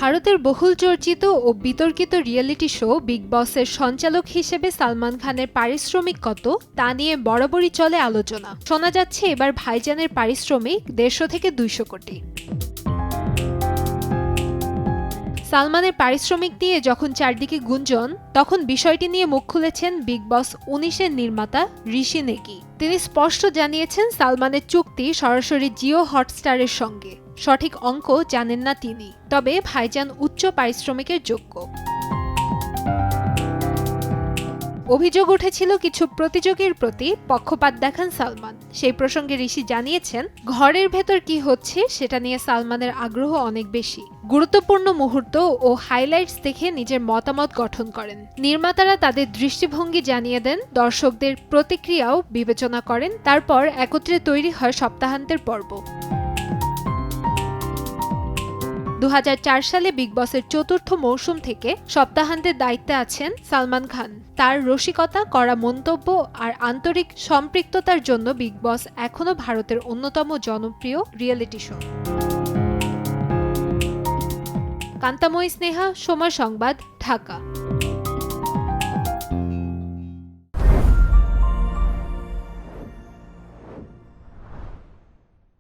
ভারতের বহুল চর্চিত ও বিতর্কিত রিয়েলিটি শো বিগ বসের সঞ্চালক হিসেবে সালমান খানের পারিশ্রমিক কত তা নিয়ে বরাবরই চলে আলোচনা। শোনা যাচ্ছে এবার ভাইজানের পারিশ্রমিক 150 থেকে 200 কোটি। সালমানের পারিশ্রমিক নিয়ে যখন চারদিকে গুঞ্জন, তখন বিষয়টি নিয়ে মুখ খুলেছেন বিগ বস 19-এর নির্মাতা ঋষি নেগি। তিনি স্পষ্ট জানিয়েছেন সালমানের চুক্তি সরাসরি জিও হটস্টারের সঙ্গে। সঠিক অঙ্ক জানেন না তিনি, তবে ভাইজান উচ্চ পারিশ্রমিকের যোগ্য। অভিযোগ উঠেছিল কিছু প্রতিযোগীর প্রতি পক্ষপাত দেখান সালমান। সেই প্রসঙ্গে ঋষি জানিয়েছেন, ঘরের ভেতর কি হচ্ছে সেটা নিয়ে সালমানের আগ্রহ অনেক বেশি। গুরুত্বপূর্ণ মুহূর্ত ও হাইলাইটস দেখে নিজের মতামত গঠন করেন। নির্মাতারা তাদের দৃষ্টিভঙ্গি জানিয়ে দেন, দর্শকদের প্রতিক্রিয়াও বিবেচনা করেন, তারপর একত্রে তৈরি হয় সপ্তাহান্তের পর্ব। 2004 সালে বিগ বসের 4র্থ মৌসুম থেকে সপ্তাহান্তের দায়িত্বে আছেন সালমান খান। তার রসিকতা, কড়া মন্তব্য আর আন্তরিক সম্পৃক্ততার জন্য বিগ বস এখনও ভারতের অন্যতম জনপ্রিয় রিয়েলিটি শো। কান্তাময়ী স্নেহা, সময় সংবাদ, ঢাকা।